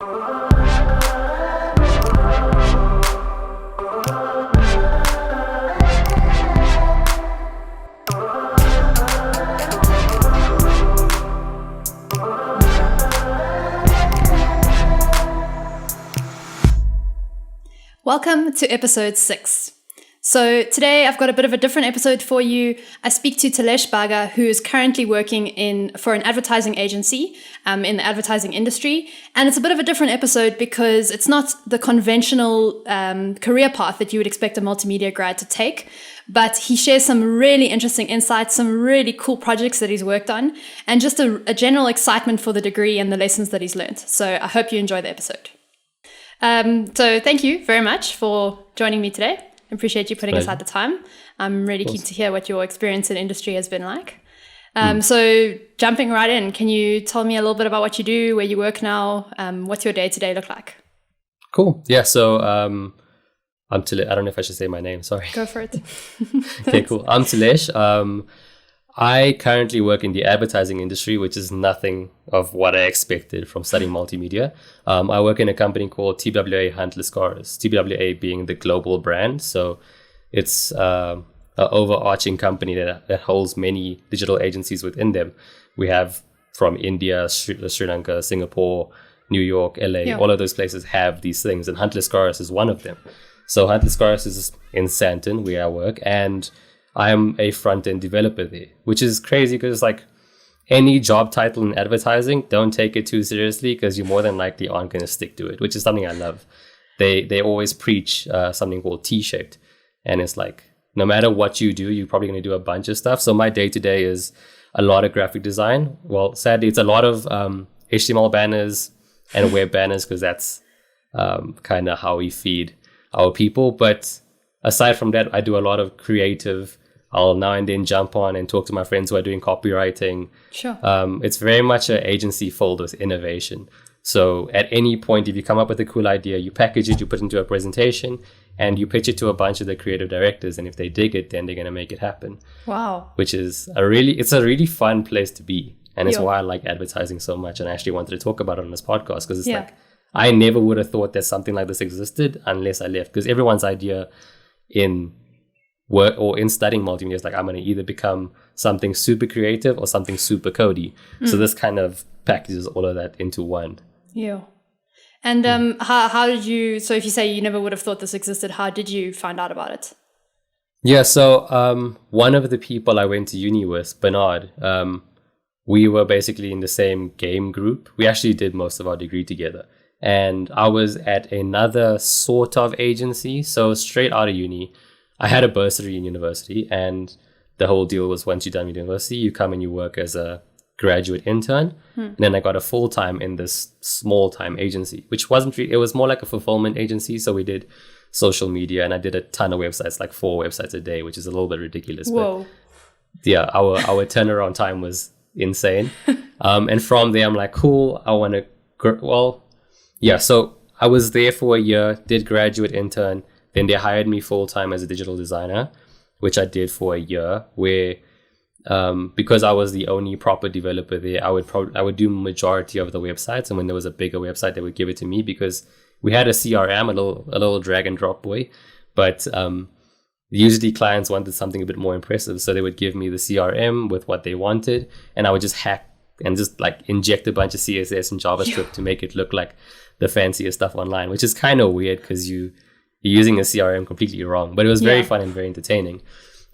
Welcome to episode 6. So today I've got a bit of a different episode for you. I speak to Tilesh Bhaga, who is currently working for an advertising agency in the advertising industry. And it's a bit of a different episode because it's not the conventional career path that you would expect a multimedia grad to take. But he shares some really interesting insights, some really cool projects that he's worked on, and just a general excitement for the degree and the lessons that he's learned. So I hope you enjoy the episode. So thank you very much for joining me today. I appreciate you putting aside the time. I'm really keen to hear what your experience in industry has been like. So jumping right in, can you tell me a little bit about what you do, where you work now? What's your day-to-day look like? Cool. Yeah. So I'm Tilesh. I don't know if I should say my name. Sorry. Go for it. Okay, cool. I'm Tilesh. I currently work in the advertising industry, which is nothing of what I expected from studying multimedia. I work in a company called TWA Huntless, TWA being the global brand. So it's an overarching company that holds many digital agencies within them. We have from India, Sri Lanka, Singapore, New York, LA, all of those places have these things. And Huntless is one of them. So Huntless is in Sandton, where I work, and I'm a front-end developer there, which is crazy because it's like any job title in advertising, don't take it too seriously because you more than likely aren't going to stick to it, which is something I love. They always preach something called T-shaped. And it's like, no matter what you do, you're probably going to do a bunch of stuff. So my day-to-day is a lot of graphic design. Well, sadly, it's a lot of HTML banners and web banners because that's kind of how we feed our people. But aside from that, I do a lot of creative. I'll now and then jump on and talk to my friends who are doing copywriting. Sure. It's very much an agency filled with innovation. So at any point, if you come up with a cool idea, you package it, you put it into a presentation, and you pitch it to a bunch of the creative directors. And if they dig it, then they're going to make it happen. Wow. Which is a really fun place to be. And it's why I like advertising so much. And I actually wanted to talk about it on this podcast because it's like, I never would have thought that something like this existed unless I left. Because everyone's idea in work or in studying multimedia is like, I'm going to either become something super creative or something super codey. So this kind of packages all of that into one. Yeah. And how did you, so if you say you never would have thought this existed, how did you find out about it? Yeah, so one of the people I went to uni with, Bernard, we were basically in the same game group. We actually did most of our degree together. And I was at another sort of agency. So straight out of uni, I had a bursary in university, and the whole deal was once you're done with university, you come and you work as a graduate intern. And then I got a full-time in this small-time agency, which wasn't really, it was more like a fulfillment agency. So we did social media, and I did a ton of websites, like 4 websites a day, which is a little bit ridiculous. Whoa. But yeah, our turnaround time was insane. And from there, I'm like, cool, I want to, so I was there for a year, did graduate intern. Then they hired me full-time as a digital designer, which I did for a year, where because I was the only proper developer there, I would do majority of the websites. And when there was a bigger website, they would give it to me because we had a CRM, a little drag and drop boy. But usually clients wanted something a bit more impressive. So they would give me the CRM with what they wanted, and I would just hack and just like inject a bunch of CSS and JavaScript to make it look like the fanciest stuff online, which is kind of weird because you're using a CRM completely wrong, but it was very fun and very entertaining.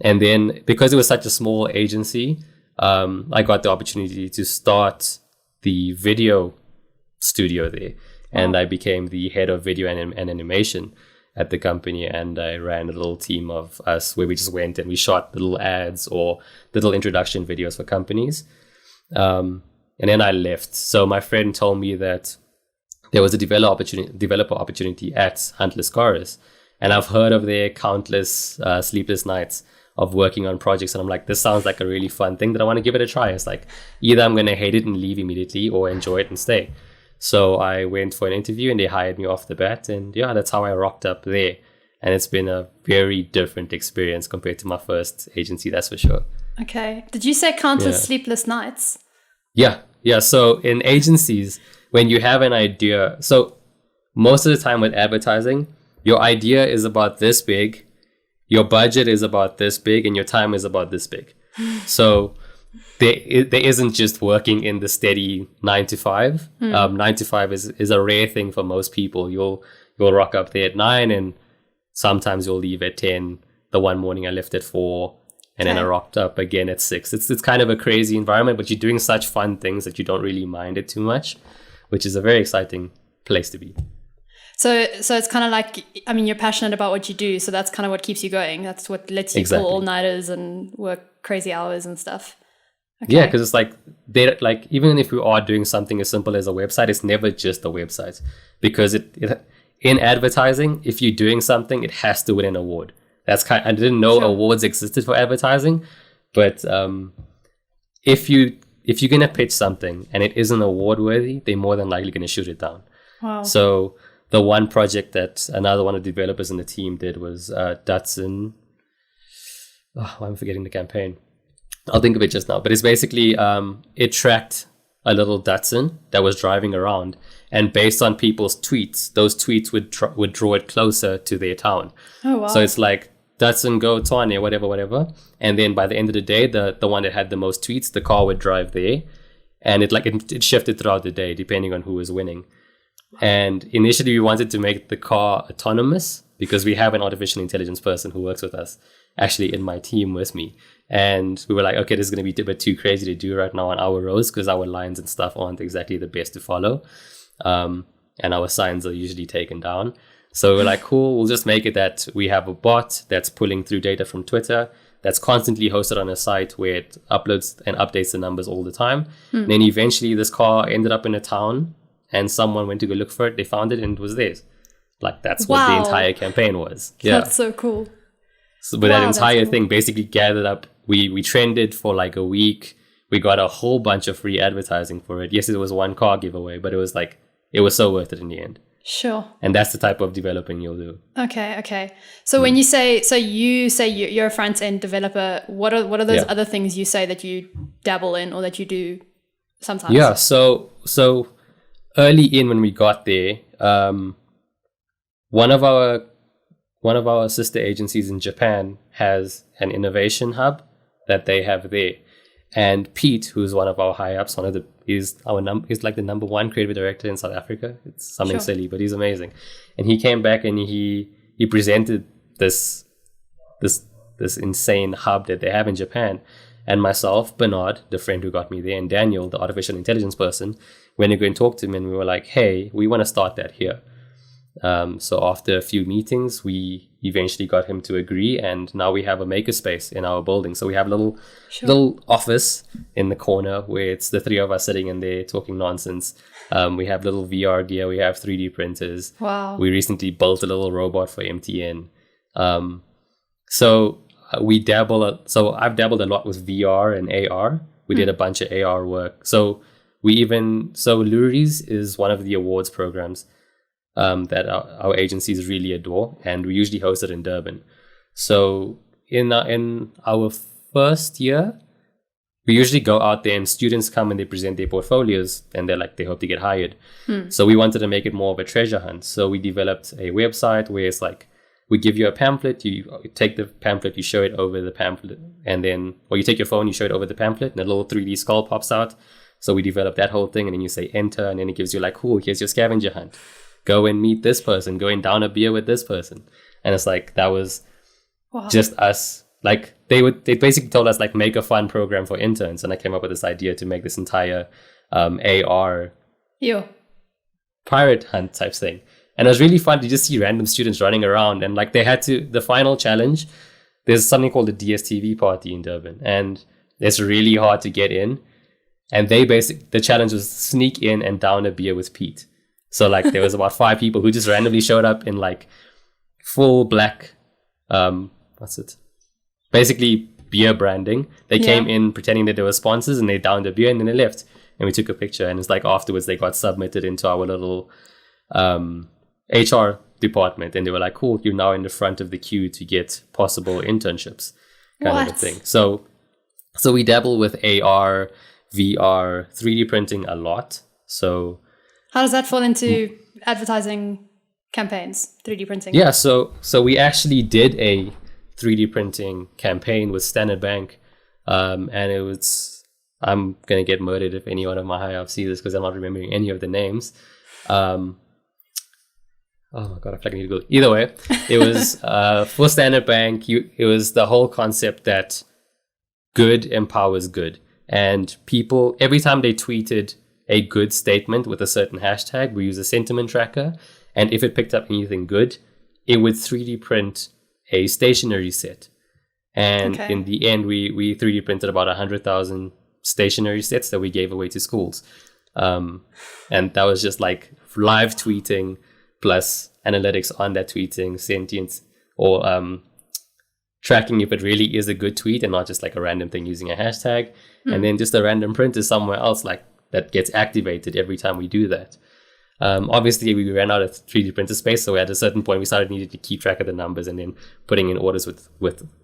And then because it was such a small agency, I got the opportunity to start the video studio there. And I became the head of video and animation at the company. And I ran a little team of us where we just went and we shot little ads or little introduction videos for companies. And then I left. So my friend told me that there was a developer opportunity at Huntless. And I've heard of their countless sleepless nights of working on projects. And I'm like, this sounds like a really fun thing that I want to give it a try. It's like, either I'm going to hate it and leave immediately or enjoy it and stay. So I went for an interview and they hired me off the bat. And yeah, that's how I rocked up there. And it's been a very different experience compared to my first agency, that's for sure. Okay. Did you say countless sleepless nights? Yeah. So in agencies, when you have an idea, so most of the time with advertising, your idea is about this big, your budget is about this big, and your time is about this big. So there isn't just working in the steady 9 to 5. 9 to 5 is a rare thing for most people. You'll rock up there at 9, and sometimes you'll leave at 10. The one morning I left at 4, and then I rocked up again at 6. It's kind of a crazy environment, but you're doing such fun things that you don't really mind it too much, which is a very exciting place to be. So it's kind of like, I mean, you're passionate about what you do, so that's kind of what keeps you going. That's what lets you pull all-nighters and work crazy hours and stuff. Okay. Yeah, because it's like, even if we are doing something as simple as a website, it's never just a website. Because in advertising, if you're doing something, it has to win an award. I didn't know awards existed for advertising, but if you're gonna pitch something and it isn't award worthy, they're more than likely gonna shoot it down. Wow. So the one project that another one of the developers in the team did was Datsun. Oh, I'm forgetting the campaign. I'll think of it just now. But it's basically it tracked a little Datsun that was driving around, and based on people's tweets, those tweets would draw it closer to their town. Oh wow! So it's like Datsun go Twane, whatever, and then by the end of the day, the one that had the most tweets, the car would drive there, and it shifted throughout the day depending on who was winning. And initially, we wanted to make the car autonomous because we have an artificial intelligence person who works with us, actually in my team with me. And we were like, okay, this is going to be a bit too crazy to do right now on our roads because our lines and stuff aren't exactly the best to follow. And our signs are usually taken down. So we're like, cool, we'll just make it that we have a bot that's pulling through data from Twitter that's constantly hosted on a site where it uploads and updates the numbers all the time. And then eventually this car ended up in a town, and someone went to go look for it. They found it and it was theirs. Like, that's what the entire campaign was. Yeah. That's so cool. So, but that entire thing basically gathered up. We trended for like a week. We got a whole bunch of free advertising for it. Yes, it was one car giveaway, but it was so worth it in the end. Sure. And that's the type of developing you'll do. Okay. So when you say you're a front-end developer, what are those other things you say that you dabble in or that you do sometimes? Yeah, so early in when we got there, one of our sister agencies in Japan has an innovation hub that they have there. And Pete, who's one of our high ups, he's like the number one creative director in South Africa. It's something silly, but he's amazing. And he came back and he presented this insane hub that they have in Japan. And myself, Bernard, the friend who got me there, and Daniel, the artificial intelligence person, went to go and talk to him, and we were like, hey, we want to start that here. So after a few meetings, we eventually got him to agree, and now we have a makerspace in our building. So we have a little office in the corner where it's the three of us sitting in there talking nonsense. We have little VR gear, we have 3D printers. Wow. We recently built a little robot for MTN. So I've dabbled a lot with VR and AR. We did a bunch of AR work. So Luries is one of the awards programs that our agencies really adore, and we usually host it in Durban. So in our first year, we usually go out there and students come and they present their portfolios, and they hope to get hired. So we wanted to make it more of a treasure hunt. So we developed a website where it's like, we give you a pamphlet, you take the pamphlet, you show it over the pamphlet, or you take your phone, you show it over the pamphlet, and a little 3D skull pops out. So we developed that whole thing, and then you say enter, and then it gives you like, cool, here's your scavenger hunt. Go and meet this person, go and down a beer with this person. And it's like, that was just us. Like, they basically told us, like, make a fun program for interns. And I came up with this idea to make this entire AR pirate hunt type thing. And it was really fun to just see random students running around. And like, the final challenge, there's something called the DSTV party in Durban. And it's really hard to get in. And the challenge was sneak in and down a beer with Pete. So like, there was about 5 people who just randomly showed up in like full black, basically beer branding. They came in pretending that they were sponsors, and they downed a beer, and then they left. And we took a picture, and it's like afterwards they got submitted into our little HR department, and they were like, cool, you're now in the front of the queue to get possible internships, kind of a thing. So we dabble with AR, VR, 3D printing a lot. So How does that fall into advertising campaigns, 3D printing? Yeah, so we actually did a 3D printing campaign with Standard Bank, and it was, I'm going to get murdered if any one of my high ups see this because I'm not remembering any of the names. Oh my God, I feel like I need to go. Either way, it was for Standard Bank. It was the whole concept that good empowers good. And people, every time they tweeted a good statement with a certain hashtag, we use a sentiment tracker. And if it picked up anything good, it would 3D print a stationery set. And in the end, we 3D printed about 100,000 stationery sets that we gave away to schools. And that was just like live tweeting plus analytics on that tweeting, sentience, or tracking if it really is a good tweet and not just like a random thing using a hashtag. And then just a random print is somewhere else like that gets activated every time we do that. Obviously, we ran out of 3D printer space, so at a certain point, we started needing to keep track of the numbers and then putting in orders with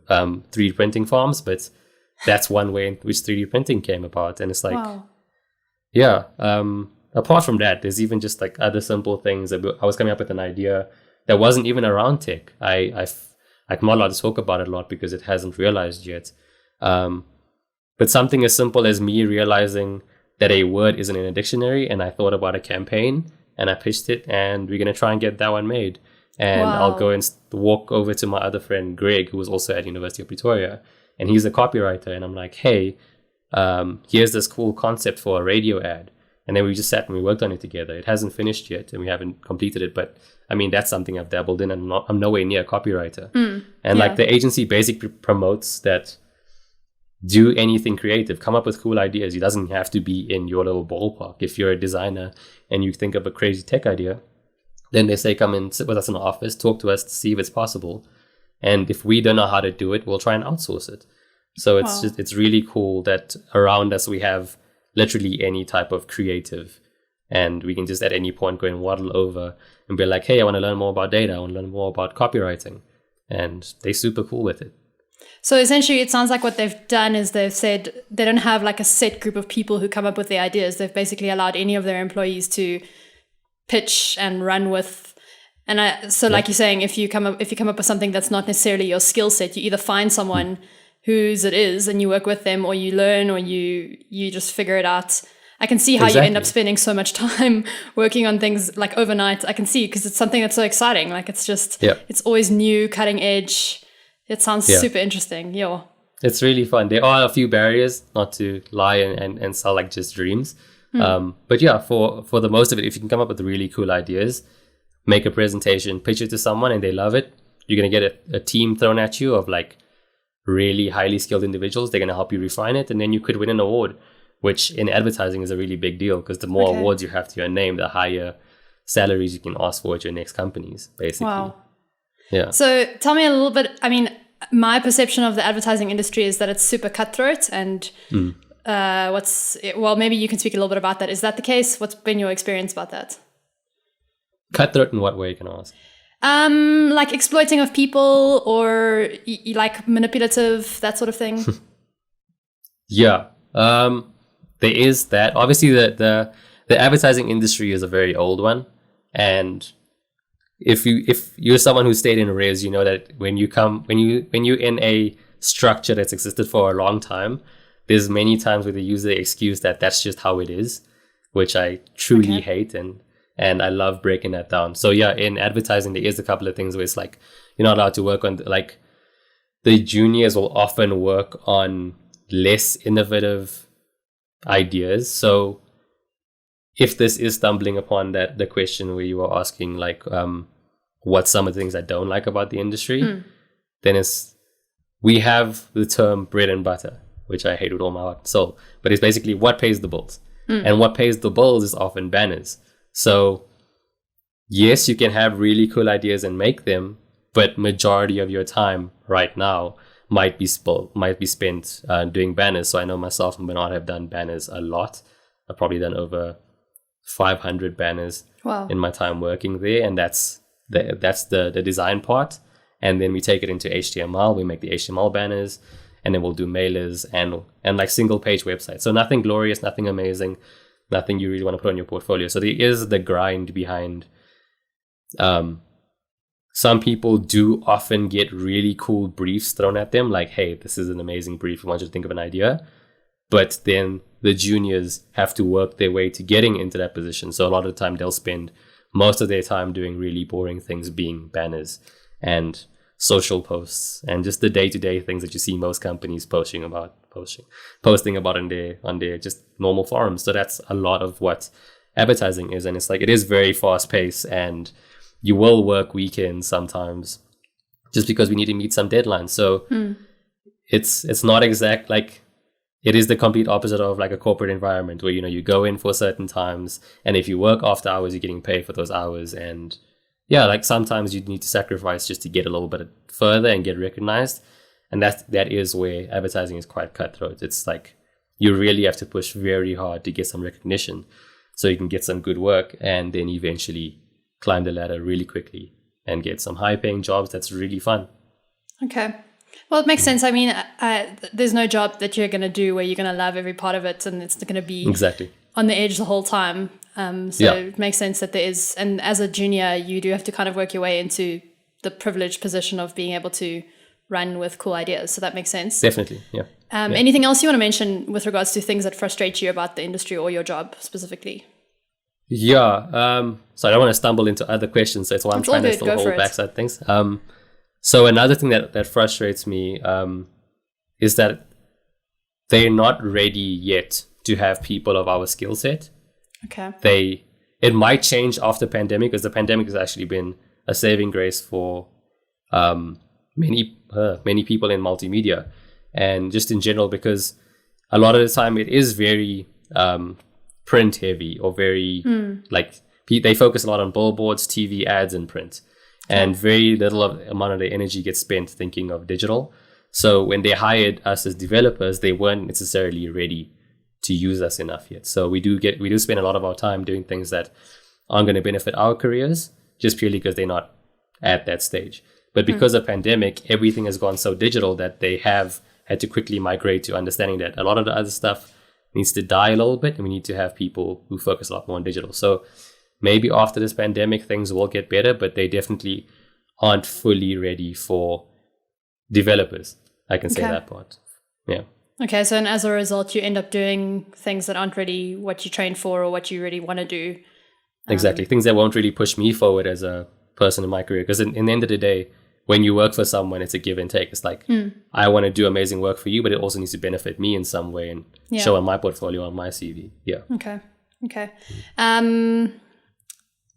3D printing farms. But that's one way in which 3D printing came about. And it's like, yeah. Apart from that, there's even just like other simple things. I was coming up with an idea that wasn't even around tech. I'm not allowed to talk about it a lot because it hasn't realized yet. But something as simple as me realizing that a word isn't in a dictionary, and I thought about a campaign and I pitched it, and we're going to try and get that one made. And I'll go and walk over to my other friend, Greg, who was also at University of Pretoria, and he's a copywriter. And I'm like, hey, here's this cool concept for a radio ad. And then we just sat and we worked on it together. It hasn't finished yet and we haven't completed it. But I mean, that's something I've dabbled in, and I'm nowhere near a copywriter. Like the agency basically promotes that do anything creative, come up with cool ideas. It doesn't have to be in your little ballpark. If you're a designer and you think of a crazy tech idea, then they say, come and sit with us in the office, talk to us to see if it's possible. And if we don't know how to do it, we'll try and outsource it. So it's really cool that around us we have literally any type of creative, and we can just at any point go and waddle over and be like, hey, I want to learn more about data. I want to learn more about copywriting. And they're super cool with it. So essentially, it sounds like what they've done is they've said they don't have like a set group of people who come up with the ideas. They've basically allowed any of their employees to pitch and run with. And like you're saying, if you come up with something that's not necessarily your skill set, you either find someone whose it is and you work with them, or you learn, or you just figure it out. I can see how you end up spending so much time working on things like overnight. I can see, because it's something that's so exciting. Like it's just, it's always new, cutting edge. It sounds super interesting. Yeah. It's really fun. There are a few barriers, not to lie and sell like just dreams. But yeah, for the most of it, if you can come up with really cool ideas, make a presentation, pitch it to someone and they love it, you're going to get a team thrown at you of like really highly skilled individuals. They're going to help you refine it. And then you could win an award, which in advertising is a really big deal, because the more awards you have to your name, the higher salaries you can ask for at your next companies, basically. Wow. Yeah. So tell me a little bit, I mean, my perception of the advertising industry is that it's super cutthroat, and maybe you can speak a little bit about that. Is that the case? What's been your experience about that? Cutthroat in what way, can I ask? Like exploiting of people, or like manipulative, that sort of thing. Yeah. There is that. Obviously the advertising industry is a very old one, and if you're someone who stayed in res, you know that when you're in a structure that's existed for a long time, there's many times where they use the excuse that that's just how it is, which I truly hate, and I love breaking that down. So yeah, in advertising there is a couple of things where it's like you're not allowed to work on, like the juniors will often work on less innovative ideas. So if this is stumbling upon the question where you were asking like what's some of the things I don't like about the industry, then we have the term bread and butter, which I hate with all my heart and soul, but it's basically what pays the bills. And what pays the bills is often banners. So yes, you can have really cool ideas and make them, but majority of your time right now might be spent doing banners. So I know myself and Bernard have done banners a lot. I've probably done over 500 banners in my time working there, and that's the design part. And then we take it into HTML. We make the HTML banners, and then we'll do mailers and like single page websites. So nothing glorious, nothing amazing, nothing you really want to put on your portfolio. So there is the grind behind. Some people do often get really cool briefs thrown at them, like, hey, this is an amazing brief, we want you to think of an idea. But then the juniors have to work their way to getting into that position. So a lot of the time they'll spend most of their time doing really boring things, being banners and social posts and just the day-to-day things that you see most companies posting about on their just normal forums. So that's a lot of what advertising is. And it's like, it is very fast-paced, and you will work weekends sometimes just because we need to meet some deadlines. So it's not exact, like, it is the complete opposite of like a corporate environment where, you go in for certain times, and if you work after hours, you're getting paid for those hours. And yeah, like sometimes you need to sacrifice just to get a little bit further and get recognized. And that is where advertising is quite cutthroat. It's like you really have to push very hard to get some recognition so you can get some good work, and then eventually climb the ladder really quickly and get some high paying jobs that's really fun. Okay. Well, it makes sense. I mean, there's no job that you're going to do where you're going to love every part of it and it's going to be exactly on the edge the whole time. It makes sense that there is. And as a junior, you do have to kind of work your way into the privileged position of being able to run with cool ideas. So that makes sense. Definitely, yeah. Anything else you want to mention with regards to things that frustrate you about the industry or your job specifically? Yeah. So I don't want to stumble into other questions. So that's why I'm trying to still hold backside things. So another thing that frustrates me is that they're not ready yet to have people of our skill set. Okay. It might change after pandemic, because the pandemic has actually been a saving grace for many people in multimedia, and just in general, because a lot of the time it is very print heavy, or very they focus a lot on billboards, TV ads, and print. And very little amount of their energy gets spent thinking of digital. So when they hired us as developers, they weren't necessarily ready to use us enough yet. So we do spend a lot of our time doing things that aren't going to benefit our careers, just purely because they're not at that stage. But because of pandemic, everything has gone so digital that they have had to quickly migrate to understanding that a lot of the other stuff needs to die a little bit, and we need to have people who focus a lot more on digital. So maybe after this pandemic, things will get better, but they definitely aren't fully ready for developers. I can say that part. Yeah. Okay. So, and as a result, you end up doing things that aren't really what you trained for or what you really want to do. Exactly. Things that won't really push me forward as a person in my career. Because in the end of the day, when you work for someone, it's a give and take. It's like, I want to do amazing work for you, but it also needs to benefit me in some way and show on my portfolio, on my CV. Yeah. Okay.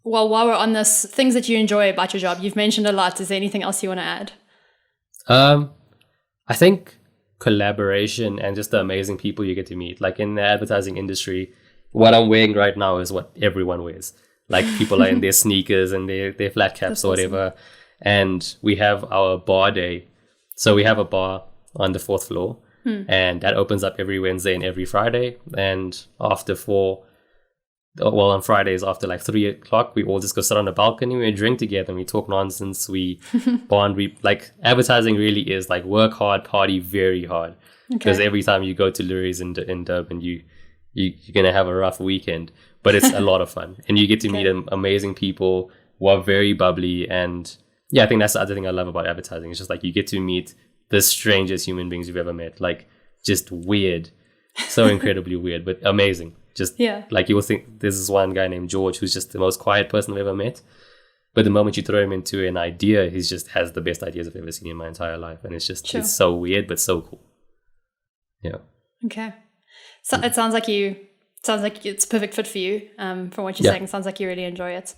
Well, while we're on this, things that you enjoy about your job, you've mentioned a lot. Is there anything else you want to add? I think collaboration and just the amazing people you get to meet. Like in the advertising industry, what I'm wearing right now is what everyone wears. Like people are in their sneakers and their flat caps or whatever. And we have our bar day. So we have a bar on the 4th floor, and that opens up every Wednesday and every Friday. And on Fridays after like 3 o'clock, we all just go sit on the balcony, we drink together, and we talk nonsense, we bond. Like advertising really is like work hard, party very hard. Because every time you go to Lurie's in Durban, you're going to have a rough weekend, but it's a lot of fun. And you get to meet amazing people who are very bubbly. And yeah, I think that's the other thing I love about advertising. It's just like you get to meet the strangest human beings you've ever met. Like just weird, so incredibly weird, but amazing. Just like you will think there's this one guy named George who's just the most quiet person I've ever met. But the moment you throw him into an idea, he just has the best ideas I've ever seen in my entire life. And it's just, it's so weird, but so cool. Yeah. Okay. So it sounds like it's a perfect fit for you. From what you're saying, it sounds like you really enjoy it.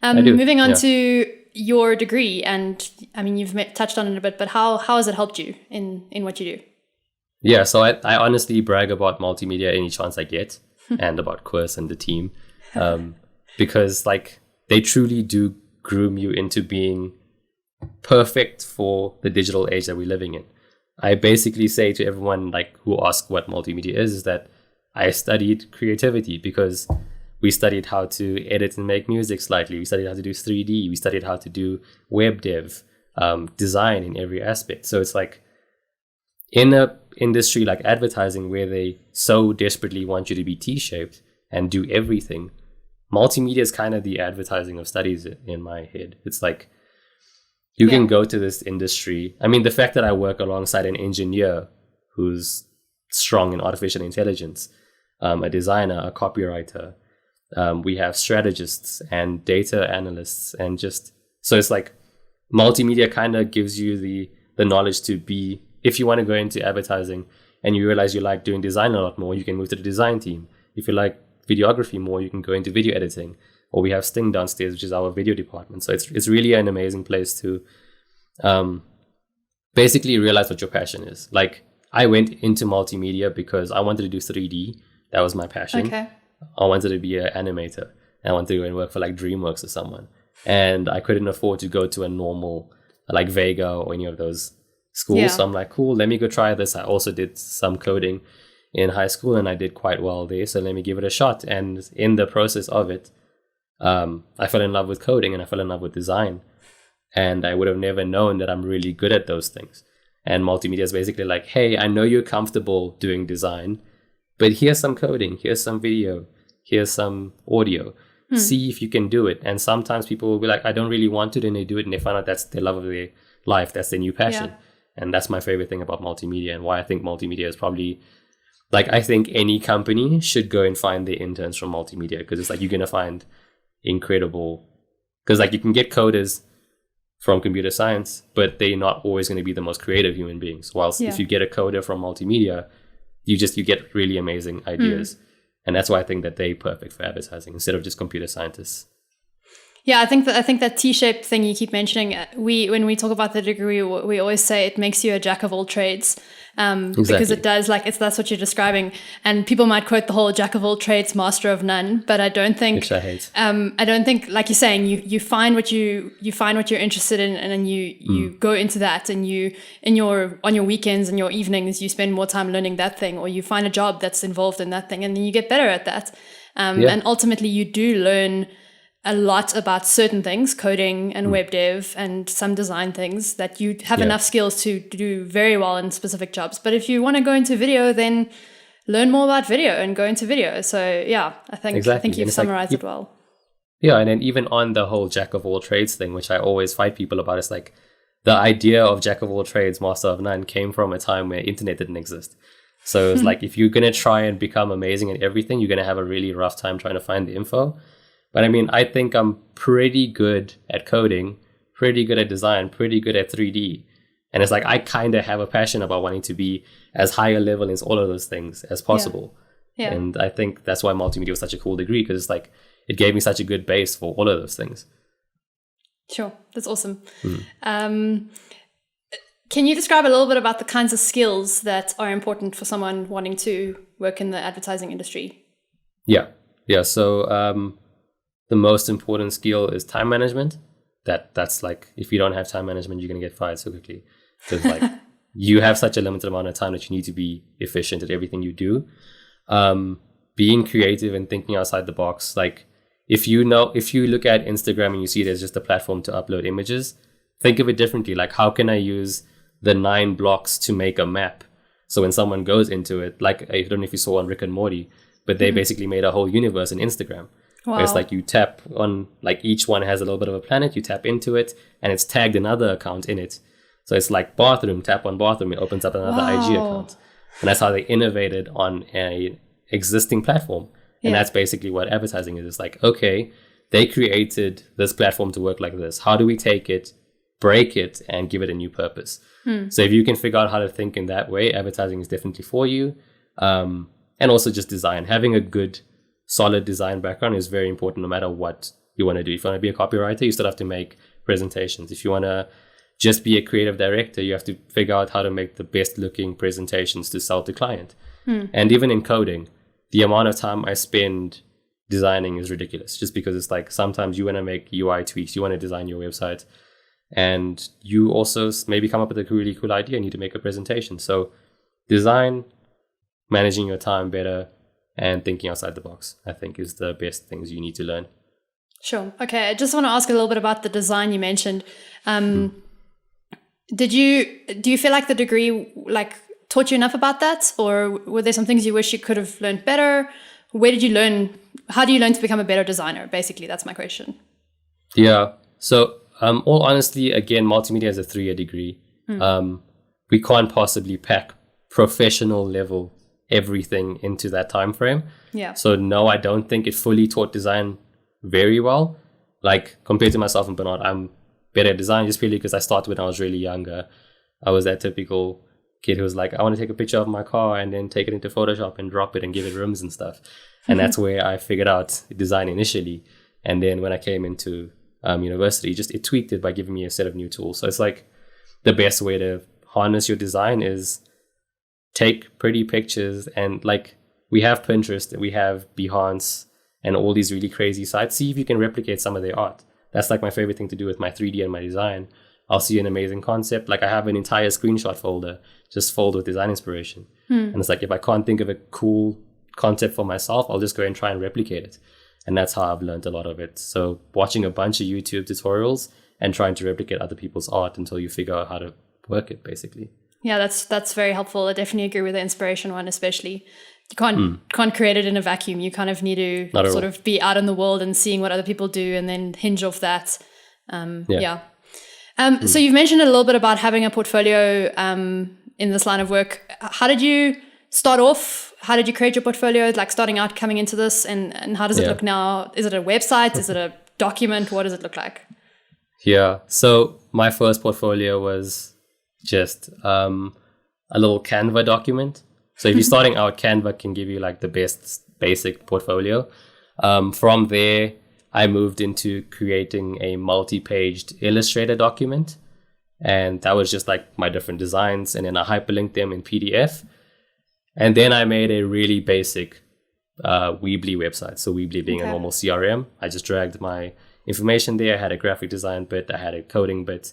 Moving on to your degree, and I mean, you've touched on it a bit, but how has it helped you in what you do? Yeah, so I honestly brag about multimedia any chance I get, and about Quirce and the team, because like they truly do groom you into being perfect for the digital age that we're living in. I basically say to everyone like who asks what multimedia is that I studied creativity, because we studied how to edit and make music slightly. We studied how to do 3D. We studied how to do web dev, design in every aspect. So it's like in a industry like advertising, where they so desperately want you to be T-shaped and do everything. Multimedia is kind of the advertising of studies in my head. It's like you can go to this industry. I mean, the fact that I work alongside an engineer who's strong in artificial intelligence, a designer, a copywriter, we have strategists and data analysts, and just so it's like multimedia kind of gives you the knowledge to be, if you want to go into advertising and you realize you like doing design a lot more, you can move to the design team. If you like videography more, you can go into video editing. Or we have Sting downstairs, which is our video department. So it's really an amazing place to basically realize what your passion is. Like, I went into multimedia because I wanted to do 3D. That was my passion. Okay. I wanted to be an animator. I wanted to go and work for like DreamWorks or someone. And I couldn't afford to go to a normal like Vega or any of those schools. Yeah. So I'm like, cool, let me go try this. I also did some coding in high school and I did quite well there. So let me give it a shot. And in the process of it, I fell in love with coding and I fell in love with design. And I would have never known that I'm really good at those things. And multimedia is basically like, hey, I know you're comfortable doing design, but here's some coding, here's some video, here's some audio. See if you can do it. And sometimes people will be like, I don't really want to, then they do it and they find out that's their love of their life, that's their new passion. Yeah. And that's my favorite thing about multimedia, and why I think multimedia is probably, like, I think any company should go and find their interns from multimedia, because it's like you're going to find incredible, because like you can get coders from computer science, but they're not always going to be the most creative human beings. Whilst if you get a coder from multimedia, you get really amazing ideas. And that's why I think that they're perfect for advertising instead of just computer scientists. Yeah, I think that T-shaped thing you keep mentioning, when we talk about the degree, we always say it makes you a jack of all trades, because it does, like, that's what you're describing. And people might quote the whole jack of all trades, master of none, but I don't think, which I hate. I don't think, like you're saying, you find what you're interested in, and then you go into that, and on your weekends and your evenings, you spend more time learning that thing, or you find a job that's involved in that thing, and then you get better at that. And ultimately you do learn a lot about certain things, coding and web dev and some design things, that you have enough skills to do very well in specific jobs. But if you want to go into video, then learn more about video and go into video. So yeah, I think you've summarized it well. Yeah, and then even on the whole jack of all trades thing, which I always fight people about, is like the idea of jack of all trades, master of none came from a time where internet didn't exist. So it's like, if you're going to try and become amazing at everything, you're going to have a really rough time trying to find the info. But I mean, I think I'm pretty good at coding, pretty good at design, pretty good at 3D. And it's like, I kind of have a passion about wanting to be as high a level in all of those things as possible. Yeah. And I think that's why multimedia was such a cool degree, because it's like, it gave me such a good base for all of those things. Sure. That's awesome. Can you describe a little bit about the kinds of skills that are important for someone wanting to work in the advertising industry? Yeah. So, the most important skill is time management. That's like, if you don't have time management, you're going to get fired so quickly. Because like, you have such a limited amount of time that you need to be efficient at everything you do. Being creative and thinking outside the box. Like, if you look at Instagram and you see there's just a platform to upload images, think of it differently. Like, how can I use the 9 blocks to make a map? So when someone goes into it, like, I don't know if you saw on Rick and Morty, but they basically made a whole universe in Instagram. Wow. Where it's like, you tap on, like, each one has a little bit of a planet, you tap into it, and it's tagged another account in it. So it's like bathroom, tap on bathroom, it opens up another IG account. And that's how they innovated on a existing platform. And that's basically what advertising is. It's like, okay, they created this platform to work like this. How do we take it, break it, and give it a new purpose? So if you can figure out how to think in that way, advertising is definitely for you. And also just design. Having a good, solid design background is very important, no matter what you want to do. If you want to be a copywriter, you still have to make presentations. If you want to just be a creative director, you have to figure out how to make the best looking presentations to sell to client. And even in coding, the amount of time I spend designing is ridiculous, just because it's like, sometimes you want to make UI tweaks, you want to design your website, and you also maybe come up with a really cool idea and need to make a presentation. So design, managing your time better, and thinking outside the box, I think, is the best things you need to learn. Sure. Okay. I just want to ask a little bit about the design you mentioned. Do you feel like the degree, like, taught you enough about that? Or were there some things you wish you could have learned better? where did you learn? How do you learn to become a better designer? Basically, that's my question. Yeah. So, all honestly, again, multimedia is a 3-year degree. We can't possibly pack professional level everything into that time frame. Yeah. So no, I don't think it fully taught design very well. Like compared to myself and Bernard, I'm better at design just purely because I started when I was really younger. I was that typical kid who was like, I want to take a picture of my car and then take it into Photoshop and drop it and give it rims and stuff. And that's where I figured out design initially. And then when I came into university, it tweaked it by giving me a set of new tools. So it's like the best way to harness your design is take pretty pictures, and like we have Pinterest, we have Behance and all these really crazy sites. See if you can replicate some of their art. That's like my favorite thing to do with my 3D and my design. I'll see an amazing concept. Like I have an entire screenshot folder just filled with design inspiration. And it's like, if I can't think of a cool concept for myself, I'll just go and try and replicate it. And that's how I've learned a lot of it. So watching a bunch of YouTube tutorials and trying to replicate other people's art until you figure out how to work it, basically. Yeah, that's very helpful. I definitely agree with the inspiration one, especially. You can't create it in a vacuum. You kind of need to sort of be out in the world and seeing what other people do and then hinge off that. So you've mentioned a little bit about having a portfolio in this line of work. How did you start off? How did you create your portfolio, like starting out, coming into this, and how does it look now? Is it a website? Is it a document? What does it look like? Yeah, so my first portfolio was just a little Canva document. So if you're starting out, Canva can give you like the best basic portfolio. From there, I moved into creating a multi-paged Illustrator document. And that was just like my different designs. And then I hyperlinked them in PDF. And then I made a really basic Weebly website. So Weebly being a normal CRM. I just dragged my information there. I had a graphic design bit. I had a coding bit.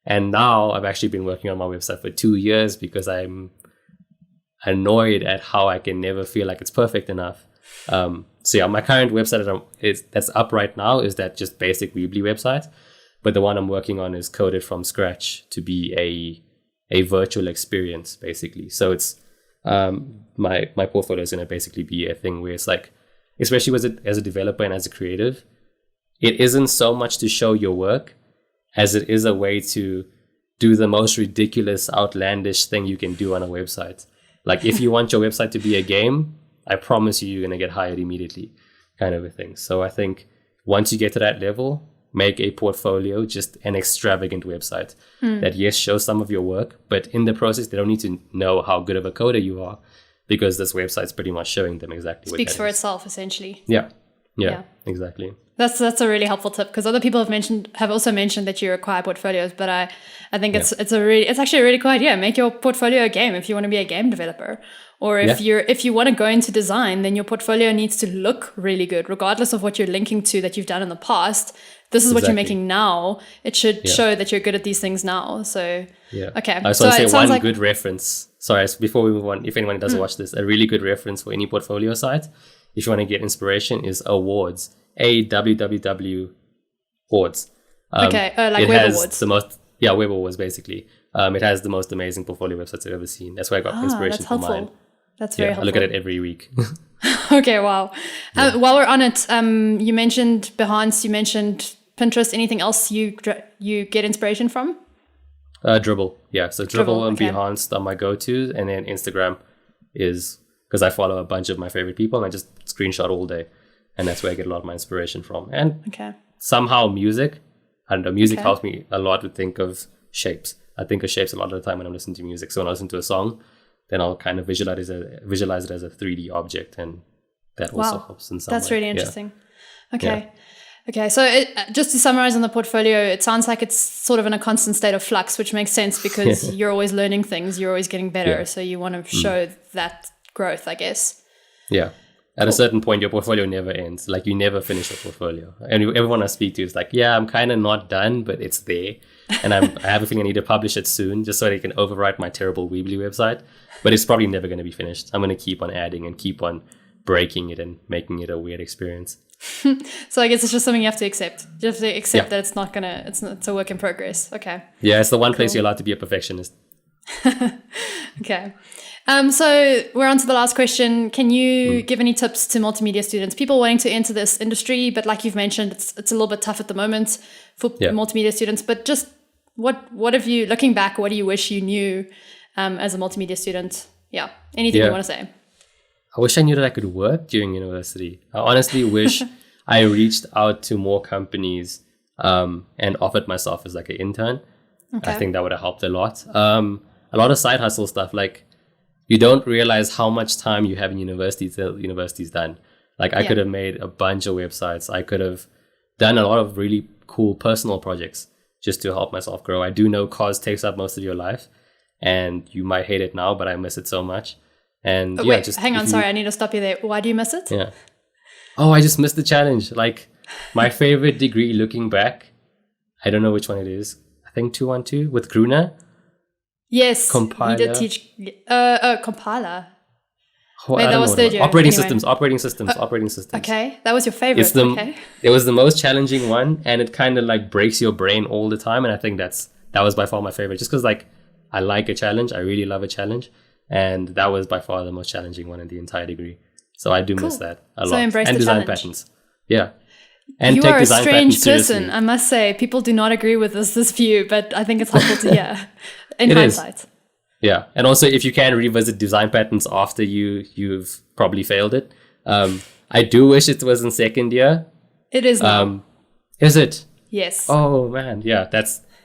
And now I've actually been working on my website for 2 years because I'm annoyed at how I can never feel like it's perfect enough. So yeah, my current website that's up right now is that just basic Weebly website. But the one I'm working on is coded from scratch to be a virtual experience, basically. So it's my portfolio is going to basically be a thing where it's like, especially as a developer and as a creative, it isn't so much to show your work as it is a way to do the most ridiculous, outlandish thing you can do on a website. Like if you want your website to be a game, I promise you're going to get hired immediately, kind of a thing. So I think once you get to that level, make a portfolio, just an extravagant website that, yes, shows some of your work, but in the process, they don't need to know how good of a coder you are because this website's pretty much showing them exactly what it speaks for itself, essentially. Yeah, exactly. That's a really helpful tip, because other people have also mentioned that you require portfolios, but I think it's actually a really cool idea. Make your portfolio a game if you want to be a game developer, or if you want to go into design, then your portfolio needs to look really good, regardless of what you're linking to that you've done in the past. This is what you're making now. It should show that you're good at these things now. So okay. I just want to say one good reference. Sorry, before we move on, if anyone doesn't watch this, a really good reference for any portfolio site, if you want to get inspiration, is awards. AWWW awards. Like Web Awards. Web Awards basically. It has the most amazing portfolio websites I've ever seen. That's where I got inspiration for mine. That's very helpful. I look at it every week. Okay, wow. While we're on it, you mentioned Behance, you mentioned Pinterest. Anything else you get inspiration from? Dribbble. Yeah, so Dribbble and Behance are my go-tos, and then Instagram is because I follow a bunch of my favorite people and I just screenshot all day. And that's where I get a lot of my inspiration from. And somehow music, I don't know, music helps me a lot to think of shapes. I think of shapes a lot of the time when I'm listening to music. So when I listen to a song, then I'll kind of visualize it as a 3D object. And that also helps in some way. That's really interesting. Okay, so just to summarize on the portfolio, it sounds like it's sort of in a constant state of flux, which makes sense because you're always learning things, you're always getting better. So you want to show that growth, I guess. Yeah. At a certain point, your portfolio never ends. Like you never finish your portfolio. And everyone I speak to is like, yeah, I'm kind of not done, but it's there. And I have a feeling I need to publish it soon just so they can overwrite my terrible Weebly website. But it's probably never going to be finished. I'm going to keep on adding and keep on breaking it and making it a weird experience. So I guess it's just something you have to accept. You have to accept that it's not going to, it's a work in progress. Okay. Yeah, it's the one place you're allowed to be a perfectionist. Okay. So we're on to the last question. Can you give any tips to multimedia students, people wanting to enter this industry, but like you've mentioned, it's a little bit tough at the moment for multimedia students, but just what have you, looking back, what do you wish you knew as a multimedia student? Yeah, anything you want to say? I wish I knew that I could work during university. I honestly wish I reached out to more companies and offered myself as like an intern. Okay. I think that would have helped a lot. A lot of side hustle stuff, like you don't realize how much time you have in university till university's done. Like I could have made a bunch of websites. I could have done a lot of really cool personal projects just to help myself grow. I do know cause takes up most of your life and you might hate it now, but I miss it so much. And wait, just hang on. Sorry, I need to stop you there. Why do you miss it? Yeah. Oh, I just missed the challenge. Like my favorite degree looking back, I don't know which one it is. I think 212 with Gruner. Yes, compiler. You did teach compiler. Oh, wait, that was third year. Operating systems. Okay, that was your favorite. It was the most challenging one, and it kind of like breaks your brain all the time. And I think that was by far my favorite, just because like I like a challenge. I really love a challenge, and that was by far the most challenging one in the entire degree. So I do miss that a lot. So embrace and the design challenge. patterns. Yeah. And you take are a design strange person, seriously. I must say. People do not agree with this view, but I think it's helpful to hear in hindsight. Yeah, and also if you can revisit design patterns after you've probably failed it. I do wish it was in second year. It is now. Is it? Yes. Oh man, yeah.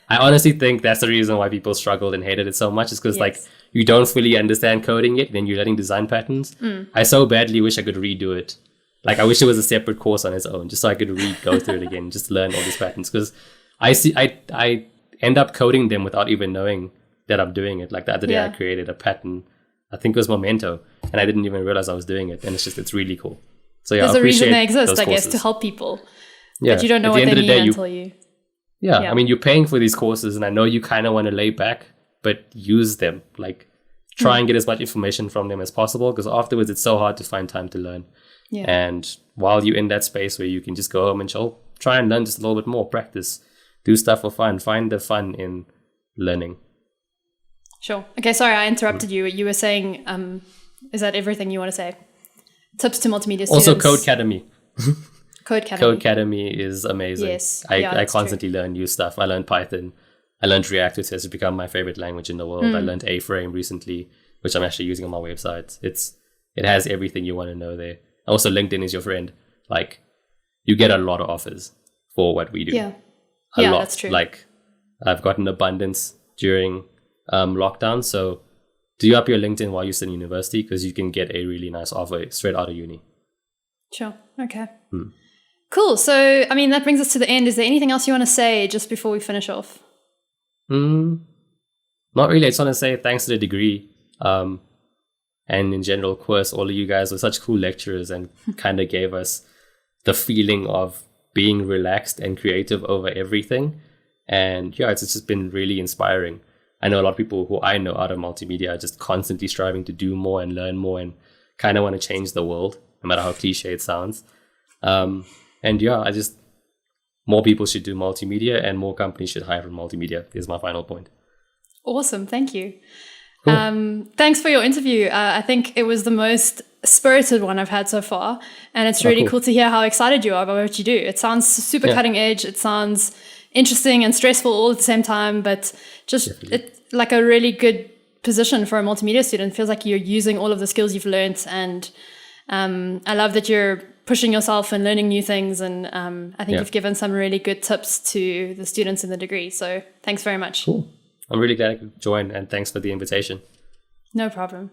I honestly think that's the reason why people struggled and hated it so much, is because like you don't fully understand coding yet, then you're learning design patterns. I so badly wish I could redo it. Like I wish it was a separate course on its own, just so I could go through it again, just learn all these patterns. Because I end up coding them without even knowing that I'm doing it. Like the other day I created a pattern, I think it was Memento, and I didn't even realize I was doing it. And it's really cool. So yeah, there's a reason they exist, I guess, to help people. Yeah. But you don't know what they mean until you... Yeah, I mean, you're paying for these courses, and I know you kind of want to lay back, but use them. Like, try and get as much information from them as possible, because afterwards it's so hard to find time to learn. Yeah. And while you're in that space where you can just go home and chill, try and learn just a little bit more, practice, do stuff for fun, find the fun in learning. Sure. Okay, sorry, I interrupted you. You were saying, is that everything you want to say? Tips to multimedia students. Also, Codecademy. Codecademy is amazing. Yes. I constantly learn new stuff. I learned Python. I learned React, which has become my favorite language in the world. I learned A-Frame recently, which I'm actually using on my website. It has everything you want to know there. Also, LinkedIn is your friend. Like, you get a lot of offers for what we do. Yeah. A lot. That's true. Like, I've gotten abundance during lockdown. So do up your LinkedIn while you're still in university, because you can get a really nice offer straight out of uni. Sure. Okay. Cool. So, I mean, that brings us to the end. Is there anything else you want to say just before we finish off? Not really. I just want to say thanks to the degree. And in general, of course, all of you guys were such cool lecturers and kind of gave us the feeling of being relaxed and creative over everything. And yeah, it's just been really inspiring. I know a lot of people who I know out of multimedia are just constantly striving to do more and learn more and kind of want to change the world, no matter how cliche it sounds. And yeah, more people should do multimedia and more companies should hire from multimedia is my final point. Awesome. Thank you. Cool. Thanks for your interview. I think it was the most spirited one I've had so far. And it's really cool to hear how excited you are about what you do. It sounds super cutting edge. It sounds interesting and stressful all at the same time, but just it's like a really good position for a multimedia student. It feels like you're using all of the skills you've learned. And I love that you're pushing yourself and learning new things. And I think you've given some really good tips to the students in the degree. So thanks very much. Cool. I'm really glad I could join, and thanks for the invitation. No problem.